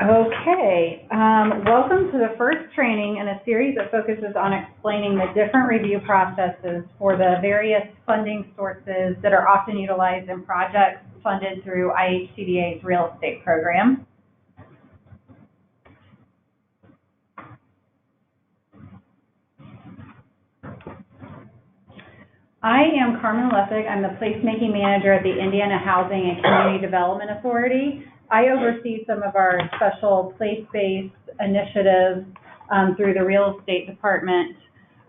Okay, welcome to the first training in a series that focuses on explaining the different review processes for the various funding sources that are often utilized in projects funded through IHCDA's real estate program. I am Carmen Leffig. I'm the placemaking manager at the Indiana Housing and Community Development Authority. I oversee some of our special place-based initiatives through the real estate department.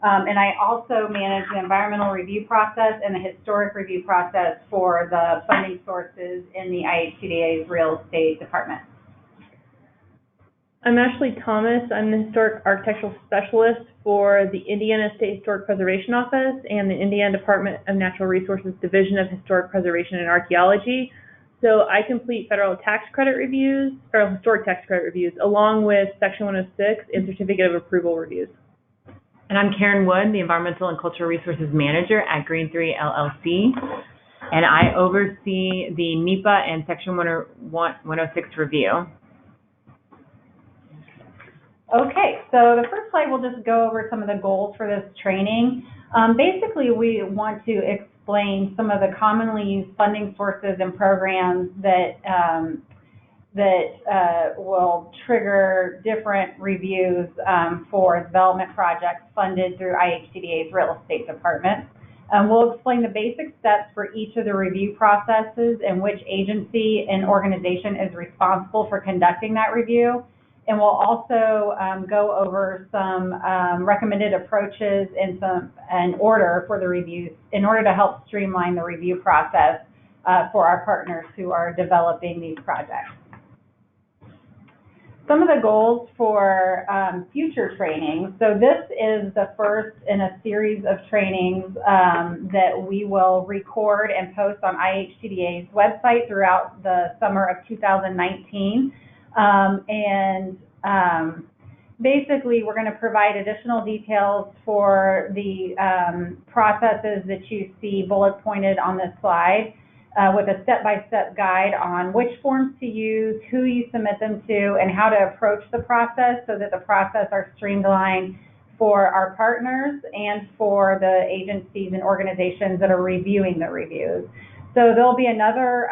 And I also manage the environmental review process and the historic review process for the funding sources in the IHCDA's real estate department. I'm Ashley Thomas. I'm the Historic Architectural Specialist for the Indiana State Historic Preservation Office and the Indiana Department of Natural Resources Division of Historic Preservation and Archaeology. So I complete federal historic tax credit reviews, along with Section 106 and Certificate of Approval reviews. And I'm Karen Wood, the Environmental and Cultural Resources Manager at Green 3 LLC. And I oversee the NEPA and Section 106 review. Okay, so the first slide will just go over some of the goals for this training. Basically, we want to explain some of the commonly used funding sources and programs that will trigger different reviews for development projects funded through IHCDA's real estate department. We'll explain the basic steps for each of the review processes and which agency and organization is responsible for conducting that review. And we'll also go over some recommended approaches and an order for the reviews in order to help streamline the review process for our partners who are developing these projects. Some of the goals for future trainings. So this is the first in a series of trainings that we will record and post on IHCDA's website throughout the summer of 2019. Basically, we're going to provide additional details for the processes that you see bullet pointed on this slide with a step-by-step guide on which forms to use, who you submit them to, and how to approach the process so that the process are streamlined for our partners and for the agencies and organizations that are reviewing the reviews. So there'll be another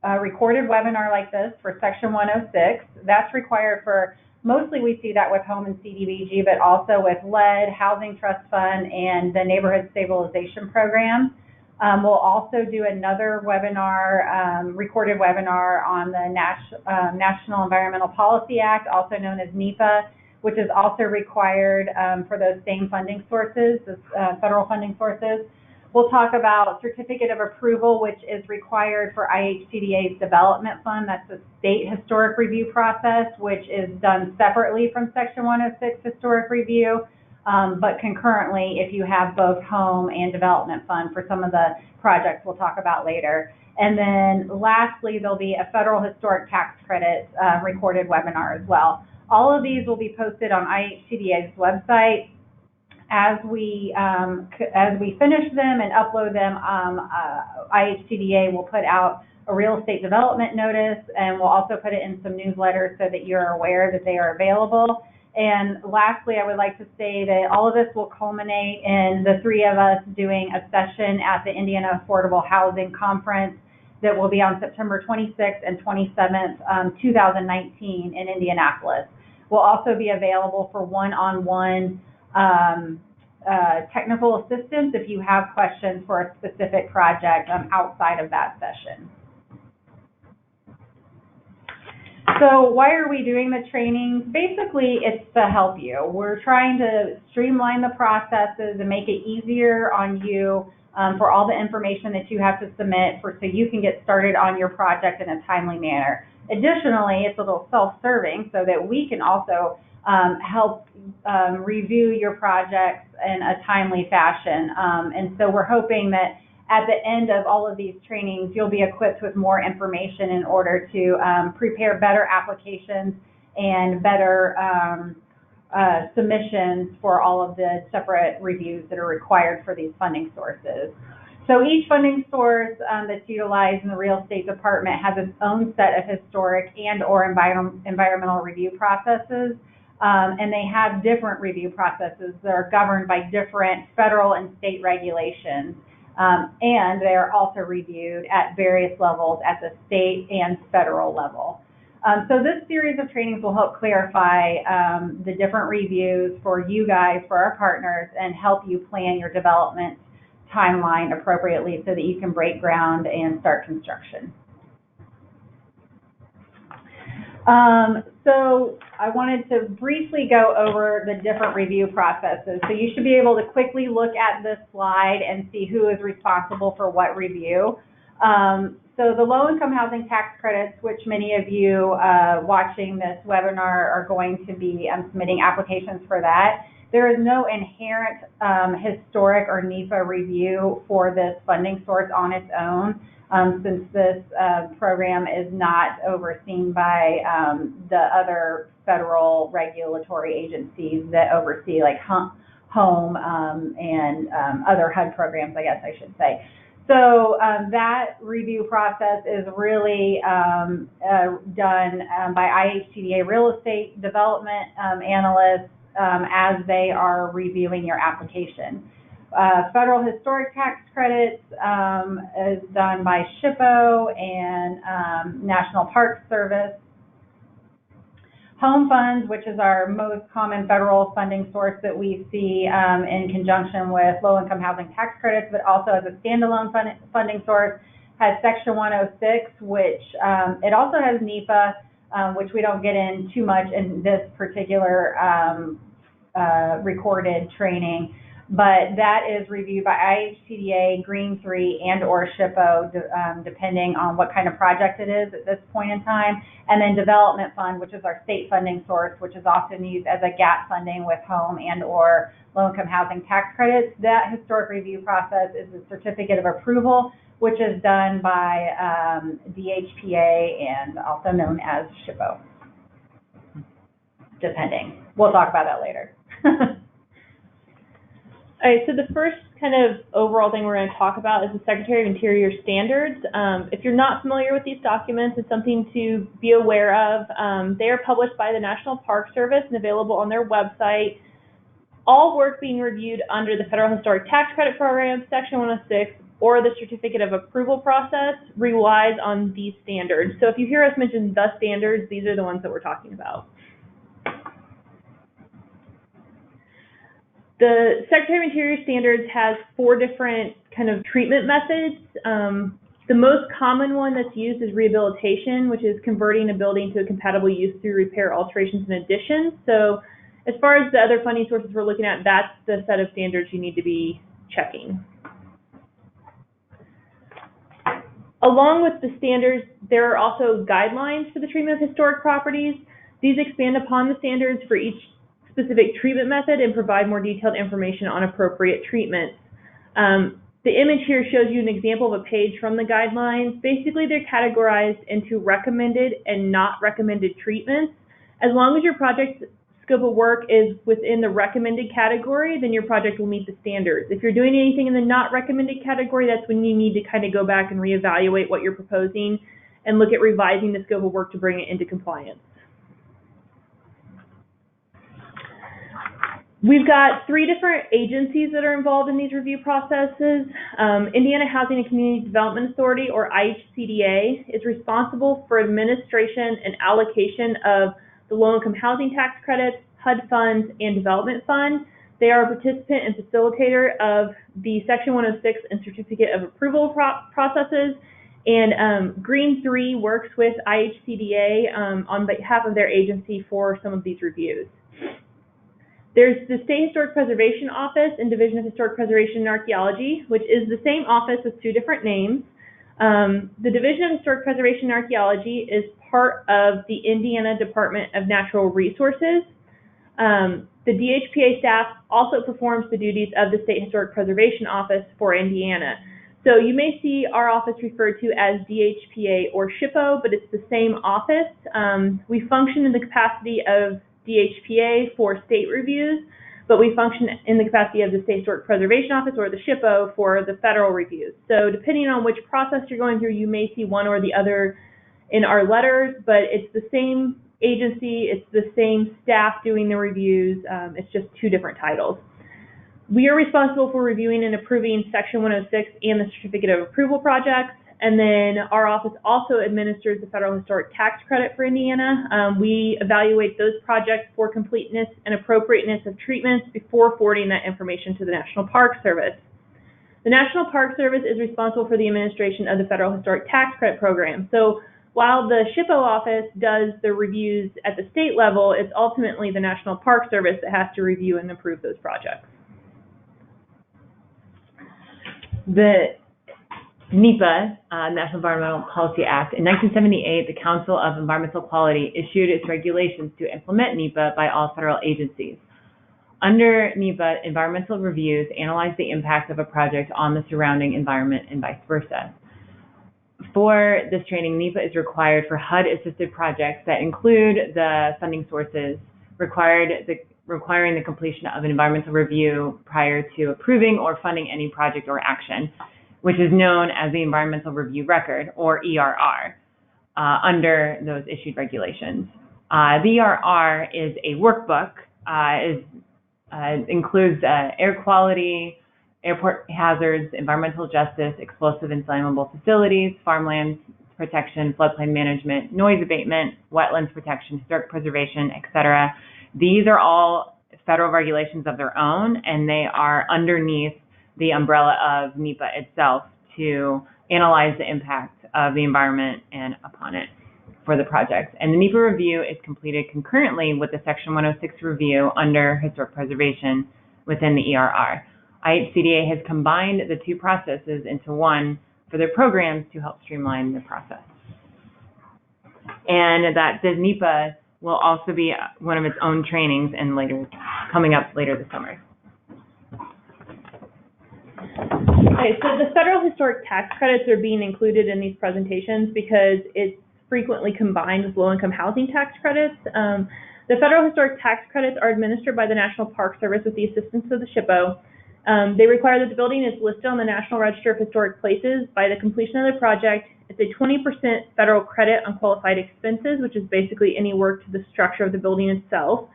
a recorded webinar like this for Section 106. That's required for, mostly we see that with home and CDBG, but also with lead, Housing Trust Fund, and the Neighborhood Stabilization Program. We'll also do another webinar, recorded webinar on the National Environmental Policy Act, also known as NEPA, which is also required for those same funding sources, federal funding sources. We'll talk about Certificate of Approval, which is required for IHCDA's Development Fund. That's a state historic review process, which is done separately from Section 106 historic review, but concurrently if you have both home and development fund for some of the projects we'll talk about later. And then lastly, there'll be a federal historic tax credit recorded webinar as well. All of these will be posted on IHCDA's website. As we finish them and upload them, IHCDA will put out a real estate development notice, and we'll also put it in some newsletters so that you're aware that they are available. And lastly, I would like to say that all of this will culminate in the three of us doing a session at the Indiana Affordable Housing Conference that will be on September 26th and 27th, 2019 in Indianapolis. We'll also be available for one-on-one technical assistance if you have questions for a specific project outside of that session. So why are we doing the trainings? Basically, it's to help you. We're trying to streamline the processes and make it easier on you for all the information that you have to submit so you can get started on your project in a timely manner. Additionally, it's a little self-serving so that we can also help review your projects in a timely fashion. And so we're hoping that at the end of all of these trainings, you'll be equipped with more information in order to prepare better applications and better submissions for all of the separate reviews that are required for these funding sources. So each funding source that's utilized in the real estate department has its own set of historic and or environmental review processes, and they have different review processes that are governed by different federal and state regulations, and they are also reviewed at various levels at the state and federal level. So this series of trainings will help clarify the different reviews for you guys, for our partners, and help you plan your development timeline appropriately so that you can break ground and start construction. So I wanted to briefly go over the different review processes. So you should be able to quickly look at this slide and see who is responsible for what review. So the low-income housing tax credits, which many of you watching this webinar are going to be submitting applications for that. There is no inherent historic or NEPA review for this funding source on its own, since this program is not overseen by the other federal regulatory agencies that oversee like home and other HUD programs, I guess I should say. So that review process is really done by IHCDA real estate development analysts as they are reviewing your application. Federal historic tax credits is done by SHPO and National Park Service. Home funds, which is our most common federal funding source that we see in conjunction with low-income housing tax credits, but also as a standalone funding source, has Section 106, which it also has NEPA, which we don't get in too much in this particular recorded training, but that is reviewed by IHCDA, Green 3, and or SHPO, depending on what kind of project it is at this point in time. And then Development Fund, which is our state funding source, which is often used as a gap funding with home and or low-income housing tax credits. That historic review process is a certificate of approval, which is done by DHPA and also known as SHPO, depending. We'll talk about that later. All right, so the first kind of overall thing we're going to talk about is the Secretary of Interior standards. If you're not familiar with these documents, it's something to be aware of. They are published by the National Park Service and available on their website. All work being reviewed under the Federal Historic Tax Credit Program, Section 106, or the Certificate of Approval process relies on these standards. So if you hear us mention the standards, these are the ones that we're talking about. The Secretary of Interior standards has 4 different kind of treatment methods. The most common one that's used is rehabilitation, which is converting a building to a compatible use through repair, alterations, and additions. So as far as the other funding sources we're looking at, that's the set of standards you need to be checking. Along with the standards, there are also guidelines for the treatment of historic properties. These expand upon the standards for each specific treatment method and provide more detailed information on appropriate treatments. The image here shows you an example of a page from the guidelines. Basically, they're categorized into recommended and not recommended treatments. As long as your project's scope of work is within the recommended category, then your project will meet the standards. If you're doing anything in the not recommended category, that's when you need to kind of go back and reevaluate what you're proposing and look at revising the scope of work to bring it into compliance. We've got 3 different agencies that are involved in these review processes. Indiana Housing and Community Development Authority, or IHCDA, is responsible for administration and allocation of the low-income housing tax credits, HUD funds, and development fund. They are a participant and facilitator of the Section 106 and Certificate of Approval processes. And Green 3 works with IHCDA on behalf of their agency for some of these reviews. There's the State Historic Preservation Office and Division of Historic Preservation and Archaeology, which is the same office with 2 different names. The Division of Historic Preservation and Archaeology is part of the Indiana Department of Natural Resources. The DHPA staff also performs the duties of the State Historic Preservation Office for Indiana. So you may see our office referred to as DHPA or SHPO, but it's the same office. We function in the capacity of DHPA for state reviews, but we function in the capacity of the State Historic Preservation Office or the SHPO for the federal reviews. So depending on which process you're going through, you may see one or the other in our letters, but it's the same agency, it's the same staff doing the reviews, it's just two different titles. We are responsible for reviewing and approving Section 106 and the Certificate of Approval projects, and then our office also administers the Federal Historic Tax Credit for Indiana. We evaluate those projects for completeness and appropriateness of treatments before forwarding that information to the National Park Service. The National Park Service is responsible for the administration of the Federal Historic Tax Credit Program. So while the SHPO office does the reviews at the state level, it's ultimately the National Park Service that has to review and approve those projects. The NEPA, National Environmental Policy Act, in 1978, the Council of Environmental Quality issued its regulations to implement NEPA by all federal agencies. Under NEPA, environmental reviews analyze the impact of a project on the surrounding environment and vice versa. For this training, NEPA is required for HUD-assisted projects that include the funding sources requiring the completion of an environmental review prior to approving or funding any project or action, which is known as the Environmental Review Record, or ERR, under those issued regulations. The ERR is a workbook, includes air quality, airport hazards, environmental justice, explosive and flammable facilities, farmlands protection, floodplain management, noise abatement, wetlands protection, historic preservation, etc. These are all federal regulations of their own, and they are underneath the umbrella of NEPA itself to analyze the impact of the environment and upon it for the project. And the NEPA review is completed concurrently with the Section 106 review under historic preservation within the ERR. IHCDA has combined the two processes into one for their programs to help streamline the process. And that the NEPA will also be one of its own trainings and coming up later this summer. Okay, so the federal historic tax credits are being included in these presentations because it's frequently combined with low-income housing tax credits. The federal historic tax credits are administered by the National Park Service with the assistance of the SHPO. They require that the building is listed on the National Register of Historic Places by the completion of the project. It's a 20% federal credit on qualified expenses, which is basically any work to the structure of the building itself.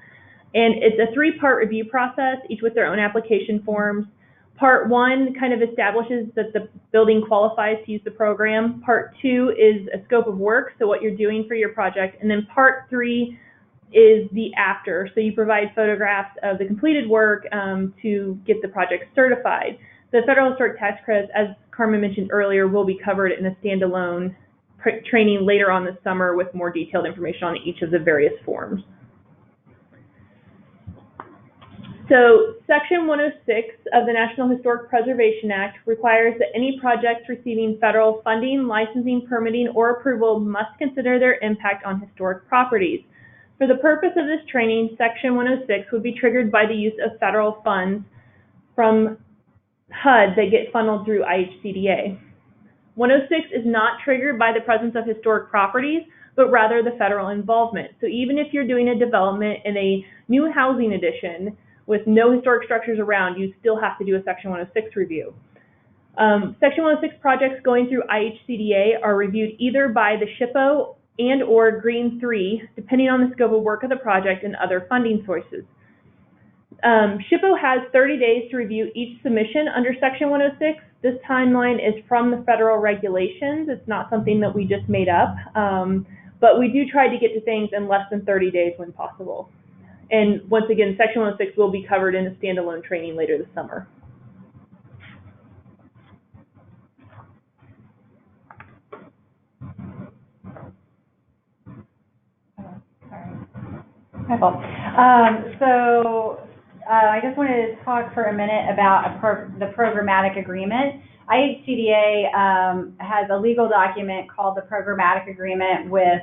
And it's a three-part review process, each with their own application forms. Part one kind of establishes that the building qualifies to use the program. Part two is a scope of work, so what you're doing for your project. And then part three is the after. So you provide photographs of the completed work to get the project certified. The federal historic tax credits, as Carmen mentioned earlier, will be covered in a standalone training later on this summer with more detailed information on each of the various forms. So Section 106 of the National Historic Preservation Act requires that any projects receiving federal funding, licensing, permitting, or approval must consider their impact on historic properties. For the purpose of this training, Section 106 would be triggered by the use of federal funds from HUD that get funneled through IHCDA. 106 is not triggered by the presence of historic properties, but rather the federal involvement. So even if you're doing a development in a new housing addition with no historic structures around, you still have to do a Section 106 review. Section 106 projects going through IHCDA are reviewed either by the SHPO and or Green 3, depending on the scope of work of the project and other funding sources. SHPO has 30 days to review each submission under Section 106. This timeline is from the federal regulations. It's not something that we just made up, but we do try to get to things in less than 30 days when possible. And once again, Section 106 will be covered in a standalone training later this summer. My fault. I just wanted to talk for a minute about the programmatic agreement. IHCDA has a legal document called the Programmatic Agreement with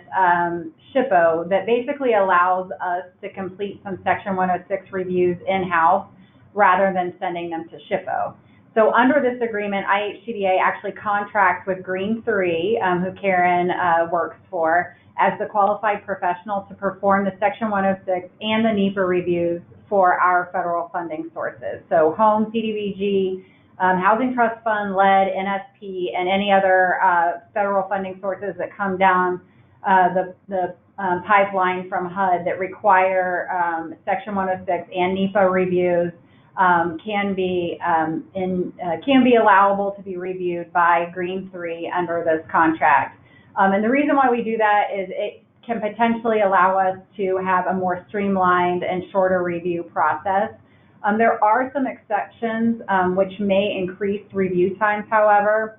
SHPO that basically allows us to complete some Section 106 reviews in-house rather than sending them to SHPO. So under this agreement, IHCDA actually contracts with Green 3, who Karen works for, as the qualified professional to perform the Section 106 and the NEPA reviews for our federal funding sources. So home, CDBG, Housing Trust Fund, LEAD, NSP, and any other federal funding sources that come down the pipeline from HUD that require Section 106 and NEPA reviews can be allowable to be reviewed by Green 3 under this contract. And the reason why we do that is it can potentially allow us to have a more streamlined and shorter review process. There are some exceptions which may increase review times, however,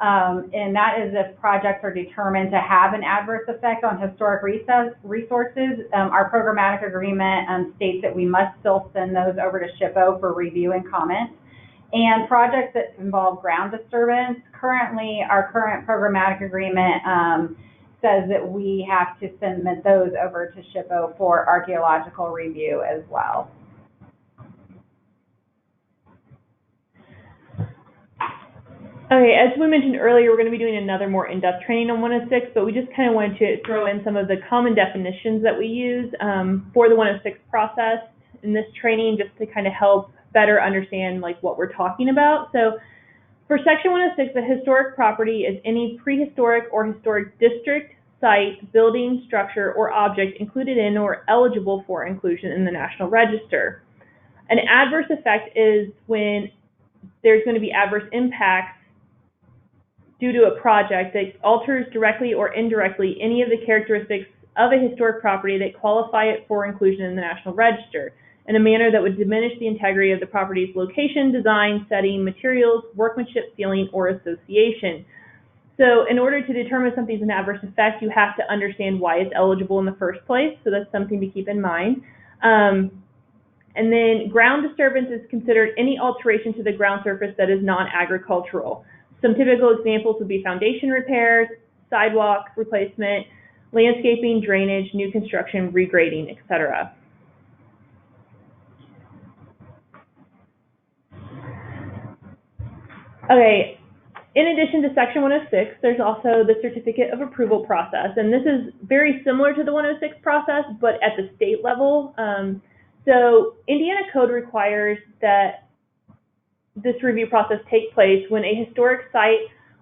and that is if projects are determined to have an adverse effect on historic resources. Our programmatic agreement states that we must still send those over to SHPO for review and comment. And projects that involve ground disturbance, currently our current programmatic agreement says that we have to submit those over to SHPO for archaeological review as well. Okay, as we mentioned earlier, we're going to be doing another more in-depth training on 106, but we just kind of wanted to throw in some of the common definitions that we use for the 106 process in this training, just to kind of help better understand like what we're talking about. So for Section 106, a historic property is any prehistoric or historic district, site, building, structure, or object included in or eligible for inclusion in the National Register. An adverse effect is when there's going to be adverse impacts due to a project that alters directly or indirectly any of the characteristics of a historic property that qualify it for inclusion in the National Register in a manner that would diminish the integrity of the property's location, design, setting, materials, workmanship, feeling, or association. So in order to determine something's an adverse effect, you have to understand why it's eligible in the first place. So that's something to keep in mind. And then ground disturbance is considered any alteration to the ground surface that is non-agricultural. Some typical examples would be foundation repairs, sidewalk replacement, landscaping, drainage, new construction, regrading, etc. Okay, in addition to Section 106, there's also the Certificate of Approval process, and this is very similar to the 106 process, but at the state level. So Indiana Code requires that this review process take place when a historic site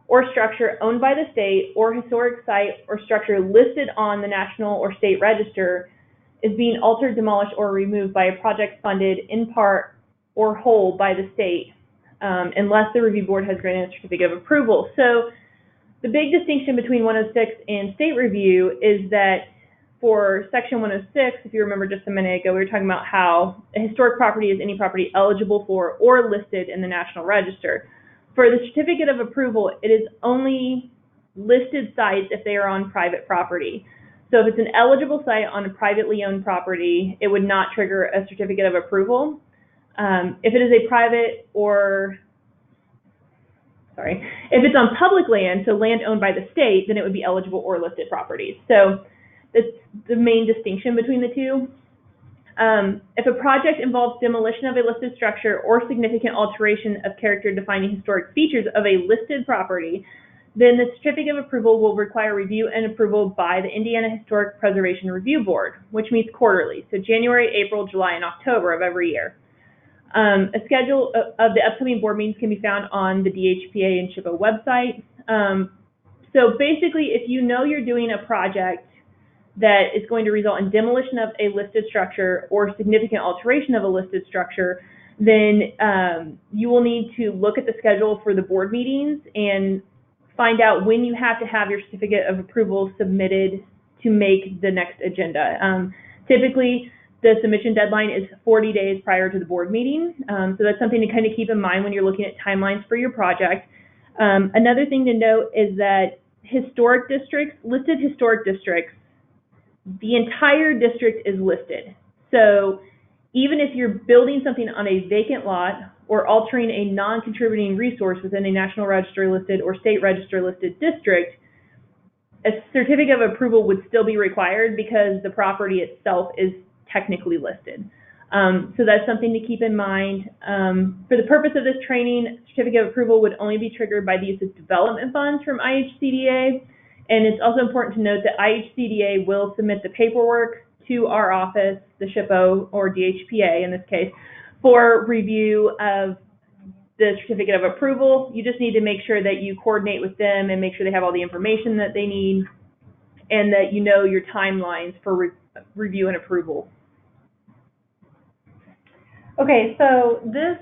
or structure owned by the state or historic site or structure listed on the National or State Register is being altered, demolished, or removed by a project funded in part or whole by the state, unless the review board has granted a certificate of approval. So the big distinction between 106 and state review is that for Section 106, if you remember just a minute ago, we were talking about how a historic property is any property eligible for or listed in the National Register. For the certificate of approval, it is only listed sites if they are on private property. So if it's an eligible site on a privately owned property, it would not trigger a certificate of approval. If it is a private if it's on public land, so land owned by the state, then it would be eligible or listed properties. So that's the main distinction between the two. If a project involves demolition of a listed structure or significant alteration of character defining historic features of a listed property, then the certificate of approval will require review and approval by the Indiana Historic Preservation Review Board, which meets quarterly, so January, April, July, and October of every year. A schedule of the upcoming board meetings can be found on the DHPA and SHPO website. So basically, if you know you're doing a project that is going to result in demolition of a listed structure or significant alteration of a listed structure, then you will need to look at the schedule for the board meetings and find out when you have to have your certificate of approval submitted to make the next agenda. Typically, the submission deadline is 40 days prior to the board meeting, so that's something to kind of keep in mind when you're looking at timelines for your project. Another thing to note is that historic districts, listed historic districts, the entire district is listed. So even if you're building something on a vacant lot or altering a non-contributing resource within a National Register listed or State Register listed district, a certificate of approval would still be required because the property itself is technically listed. So that's something to keep in mind. For the purpose of this training, certificate of approval would only be triggered by the use of development funds from IHCDA. And it's also important to note that IHCDA will submit the paperwork to our office, the SHPO or DHPA in this case, for review of the certificate of approval. You just need to make sure that you coordinate with them and make sure they have all the information that they need and that you know your timelines for review and approval. Okay, so this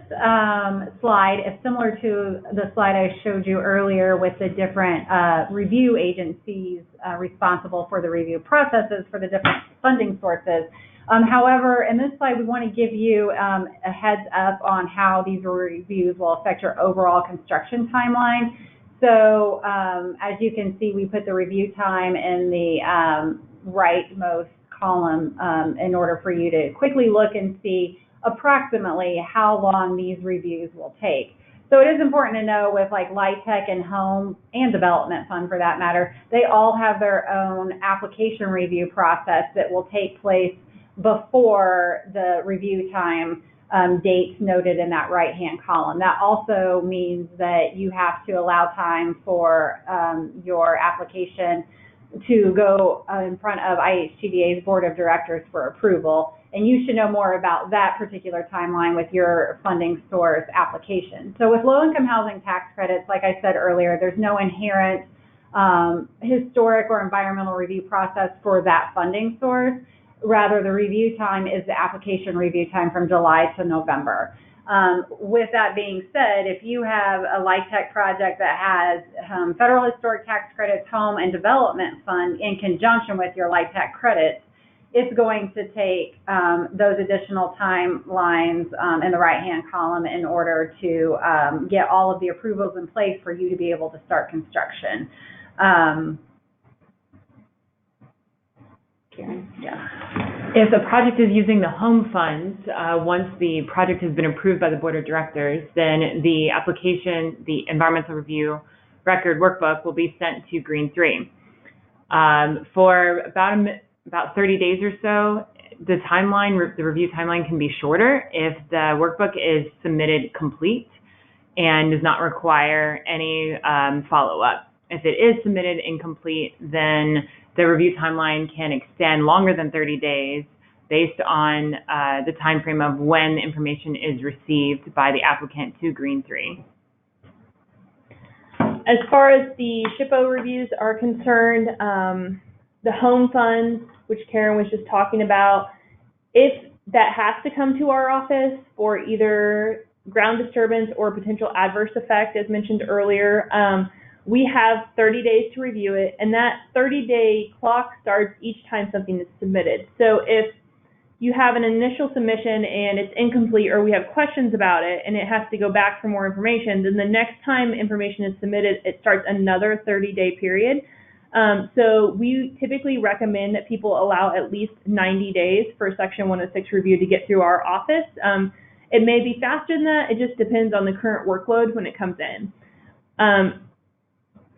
slide is similar to the slide I showed you earlier with the different review agencies responsible for the review processes for the different funding sources. However, in this slide, we want to give you a heads up on how these reviews will affect your overall construction timeline. So as you can see, we put the review time in the rightmost column in order for you to quickly look and see approximately how long these reviews will take. So it is important to know with like LIHTC and Home and Development Fund for that matter, they all have their own application review process that will take place before the review time dates noted in that right-hand column. That also means that you have to allow time for your application to go in front of IHTDA's Board of Directors for approval. And you should know more about that particular timeline with your funding source application. So with low-income housing tax credits, like I said earlier, there's no inherent historic or environmental review process for that funding source. Rather, the review time is the application review time from July to November. With that being said, if you have a LIHTC project that has federal historic tax credits, home and development fund in conjunction with your LIHTC credits, it's going to take those additional timelines in the right-hand column in order to get all of the approvals in place for you to be able to start construction. If the project is using the home funds, once the project has been approved by the Board of Directors, then the application, the environmental review record workbook will be sent to Green 3. For about 30 days or so, the review timeline can be shorter if the workbook is submitted complete and does not require any follow-up. If it is submitted incomplete, then the review timeline can extend longer than 30 days based on the time frame of when information is received by the applicant to Green 3. As far as the SHPO reviews are concerned, the home funds, which Karen was just talking about, if that has to come to our office for either ground disturbance or potential adverse effect, as mentioned earlier, we have 30 days to review it, and that 30-day clock starts each time something is submitted. So if you have an initial submission and it's incomplete or we have questions about it and it has to go back for more information, then the next time information is submitted, it starts another 30-day period. So we typically recommend that people allow at least 90 days for Section 106 review to get through our office. It may be faster than that. It just depends on the current workload when it comes in.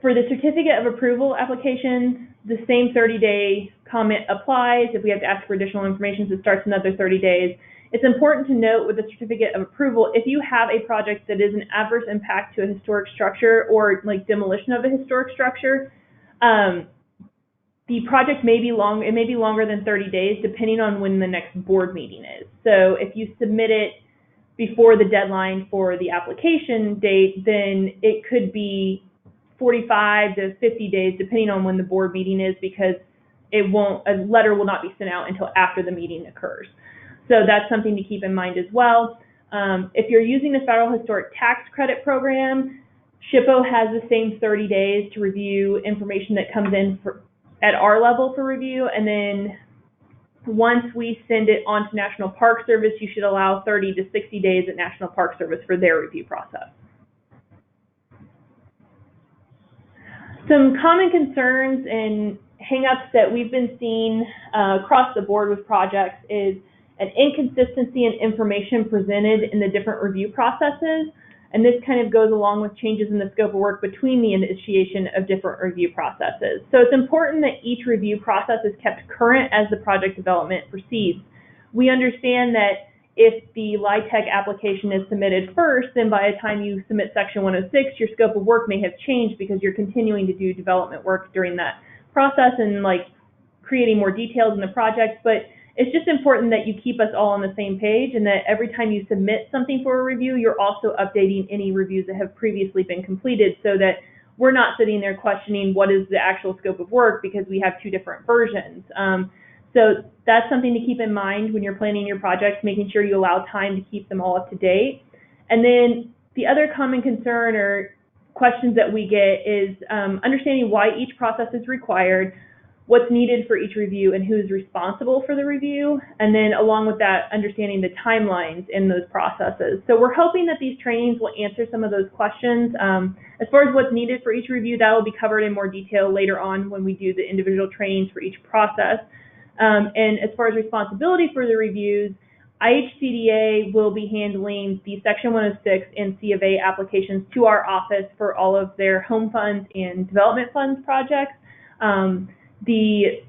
For the certificate of approval applications, the same 30-day comment applies. If we have to ask for additional information, so it starts another 30 days. It's important to note with the certificate of approval, if you have a project that is an adverse impact to a historic structure or like demolition of a historic structure, the project may be long. It may be longer than 30 days, depending on when the next board meeting is. So if you submit it before the deadline for the application date, then it could be 45 to 50 days, depending on when the board meeting is, because a letter will not be sent out until after the meeting occurs. So that's something to keep in mind as well. If you're using the Federal Historic Tax Credit Program, SHPO has the same 30 days to review information that comes in at our level for review, and then once we send it on to National Park Service, you should allow 30 to 60 days at National Park Service for their review process. Some common concerns and hang-ups that we've been seeing across the board with projects is an inconsistency in information presented in the different review processes. And this kind of goes along with changes in the scope of work between the initiation of different review processes. So it's important that each review process is kept current as the project development proceeds. We understand that if the LIHTC application is submitted first, then by the time you submit Section 106, your scope of work may have changed because you're continuing to do development work during that process and like creating more details in the project. But it's just important that you keep us all on the same page, and that every time you submit something for a review, you're also updating any reviews that have previously been completed, so that we're not sitting there questioning what is the actual scope of work because we have two different versions. So that's something to keep in mind when you're planning your projects, making sure you allow time to keep them all up to date. And then the other common concern or questions that we get is understanding why each process is required, what's needed for each review, and who's responsible for the review, and then along with that, understanding the timelines in those processes. So we're hoping that these trainings will answer some of those questions. As far as what's needed for each review, that will be covered in more detail later on when we do the individual trainings for each process. And as far as responsibility for the reviews, IHCDA will be handling the Section 106 and C of A applications to our office for all of their home funds and development funds projects. The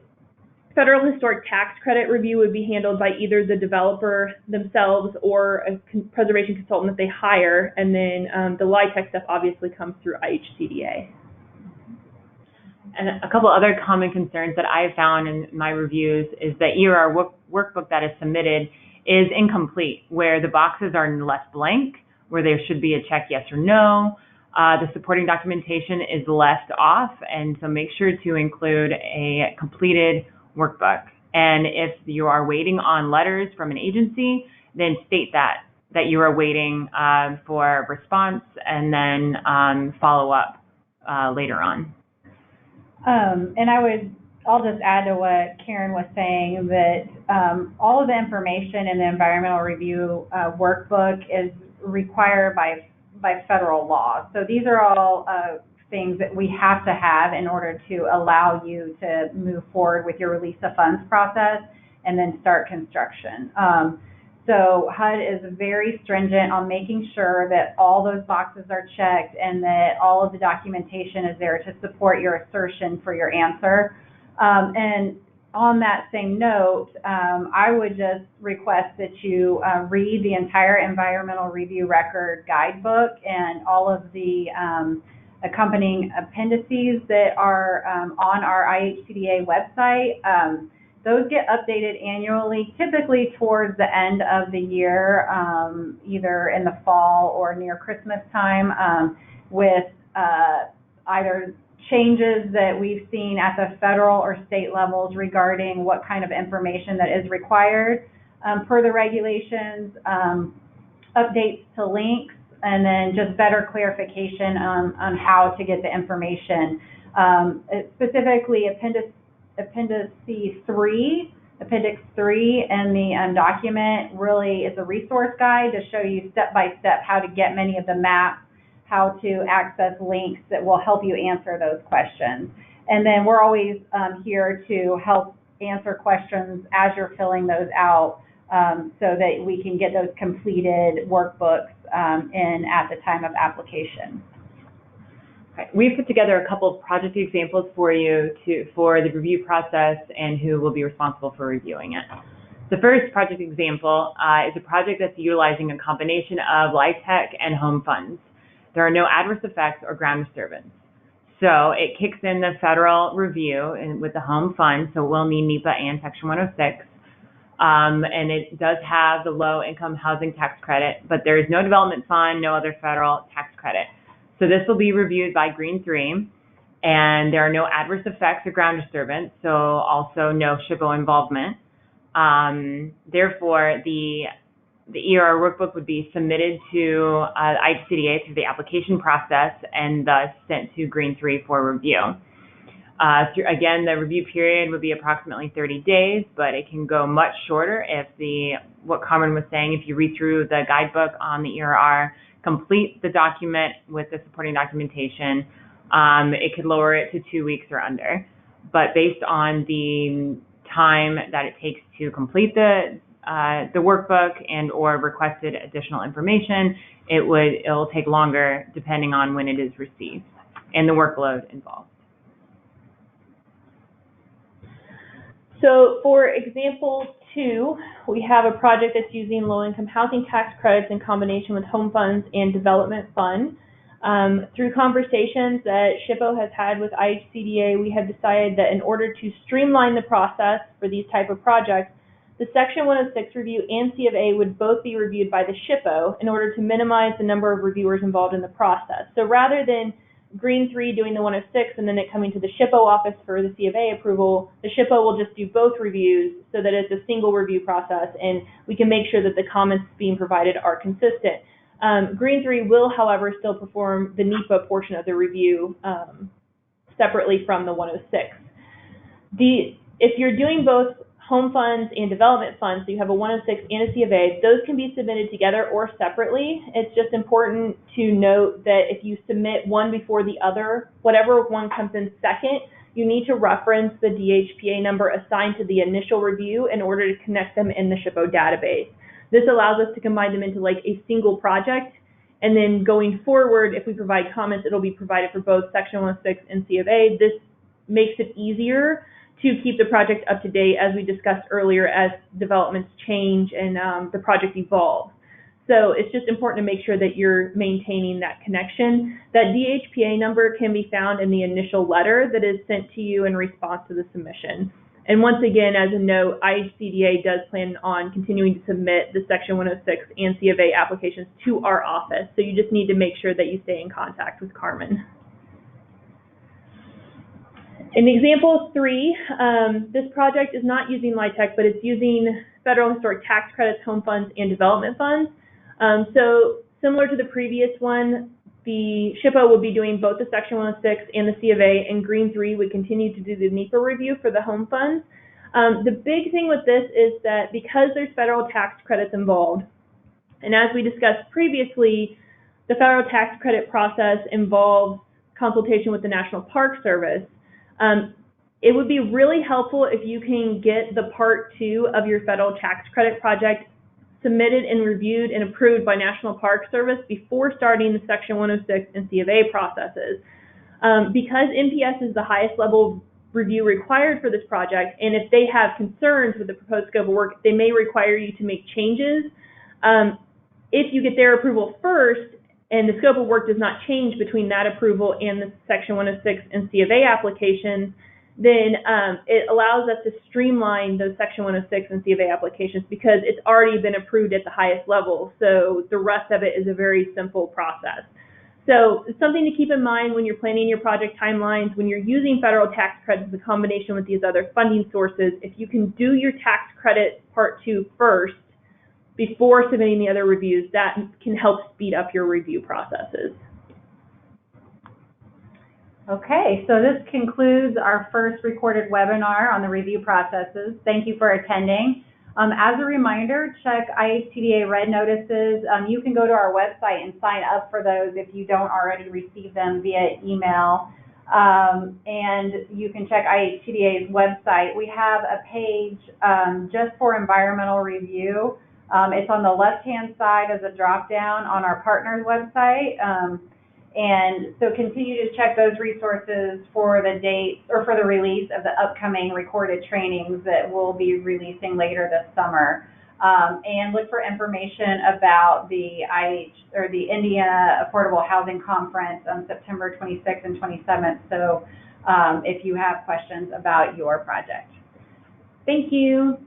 Federal Historic Tax Credit review would be handled by either the developer themselves or a preservation consultant that they hire, and then the LIHTC stuff obviously comes through IHCDA. And a couple other common concerns that I've found in my reviews is that ERR workbook that is submitted is incomplete, where the boxes are left blank, where there should be a check yes or no. The supporting documentation is left off, and so make sure to include a completed workbook. And if you are waiting on letters from an agency, then state that you are waiting for response, and then follow up later on. And I'll just add to what Karen was saying, that all of the information in the environmental review workbook is required by federal law. So these are all things that we have to have in order to allow you to move forward with your release of funds process and then start construction. So HUD is very stringent on making sure that all those boxes are checked and that all of the documentation is there to support your assertion for your answer. And on that same note, I would just request that you read the entire environmental review record guidebook and all of the accompanying appendices that are on our IHCDA website. Those get updated annually, typically towards the end of the year, either in the fall or near Christmas time, with either changes that we've seen at the federal or state levels regarding what kind of information that is required per the regulations, updates to links, and then just better clarification on how to get the information. Specifically, Appendix 3 in the document really is a resource guide to show you step-by-step how to get many of the maps, how to access links that will help you answer those questions. And then we're always here to help answer questions as you're filling those out so that we can get those completed workbooks in at the time of application. Okay. We've put together a couple of project examples for you for the review process and who will be responsible for reviewing it. The first project example is a project that's utilizing a combination of LIHTC and home funds. There are no adverse effects or ground disturbance. So it kicks in the federal review with the home fund, so we'll need NEPA and Section 106. And it does have the low income housing tax credit, but there is no development fund, no other federal tax credit. So this will be reviewed by Green 3, and there are no adverse effects or ground disturbance, so also no SHPO involvement. Therefore, the ERR workbook would be submitted to IHCDA through the application process and thus sent to Green 3 for review. Again, the review period would be approximately 30 days, but it can go much shorter if what Carmen was saying, if you read through the guidebook on the ERR, complete the document with the supporting documentation, it could lower it to 2 weeks or under. But based on the time that it takes to complete the workbook and or requested additional information, it'll take longer depending on when it is received and the workload involved. So for example 2, we have a project that's using low-income housing tax credits in combination with home funds and development fund. Through conversations that SHPO has had with IHCDA, we have decided that in order to streamline the process for these type of projects, the Section 106 review and C of A would both be reviewed by the SHPO in order to minimize the number of reviewers involved in the process. So rather than Green 3 doing the 106 and then it coming to the SHPO office for the C of A approval, the SHPO will just do both reviews so that it's a single review process and we can make sure that the comments being provided are consistent. Green 3 will, however, still perform the NEPA portion of the review separately from the 106. If you're doing both home funds and development funds, so you have a 106 and a C of A, those can be submitted together or separately. It's just important to note that if you submit one before the other, whatever one comes in second, you need to reference the DHPA number assigned to the initial review in order to connect them in the SHPO database. This allows us to combine them into like a single project, and then going forward, if we provide comments, it'll be provided for both Section 106 and C of A. This makes it easier to keep the project up to date, as we discussed earlier, as developments change and the project evolves. So it's just important to make sure that you're maintaining that connection. That DHPA number can be found in the initial letter that is sent to you in response to the submission. And once again, as a note, IHCDA does plan on continuing to submit the Section 106 and C of A applications to our office. So you just need to make sure that you stay in contact with Carmen. In example 3, this project is not using LIHTC, but it's using federal historic tax credits, home funds, and development funds. So similar to the previous one, the SHPO will be doing both the Section 106 and the C of A, and Green 3 would continue to do the NEPA review for the home funds. The big thing with this is that because there's federal tax credits involved, and as we discussed previously, the federal tax credit process involves consultation with the National Park Service. It would be really helpful if you can get the Part 2 of your federal tax credit project submitted and reviewed and approved by National Park Service before starting the Section 106 and C of A processes. Because NPS is the highest level review required for this project, and if they have concerns with the proposed scope of work, they may require you to make changes. If you get their approval first, and the scope of work does not change between that approval and the Section 106 and C of A applications, then it allows us to streamline those Section 106 and C of A applications because it's already been approved at the highest level. So the rest of it is a very simple process. So it's something to keep in mind when you're planning your project timelines, when you're using federal tax credits in combination with these other funding sources. If you can do your tax credit Part 2 first, before submitting the other reviews, that can help speed up your review processes. Okay, so this concludes our first recorded webinar on the review processes. Thank you for attending. As a reminder, check IHCDA red notices. You can go to our website and sign up for those if you don't already receive them via email. And you can check IHCDA's website. We have a page just for environmental review. It's on the left-hand side as a drop-down on our partners website. And so continue to check those resources for the dates or for the release of the upcoming recorded trainings that we'll be releasing later this summer. And look for information about the Indiana Affordable Housing Conference on September 26th and 27th. So if you have questions about your project. Thank you.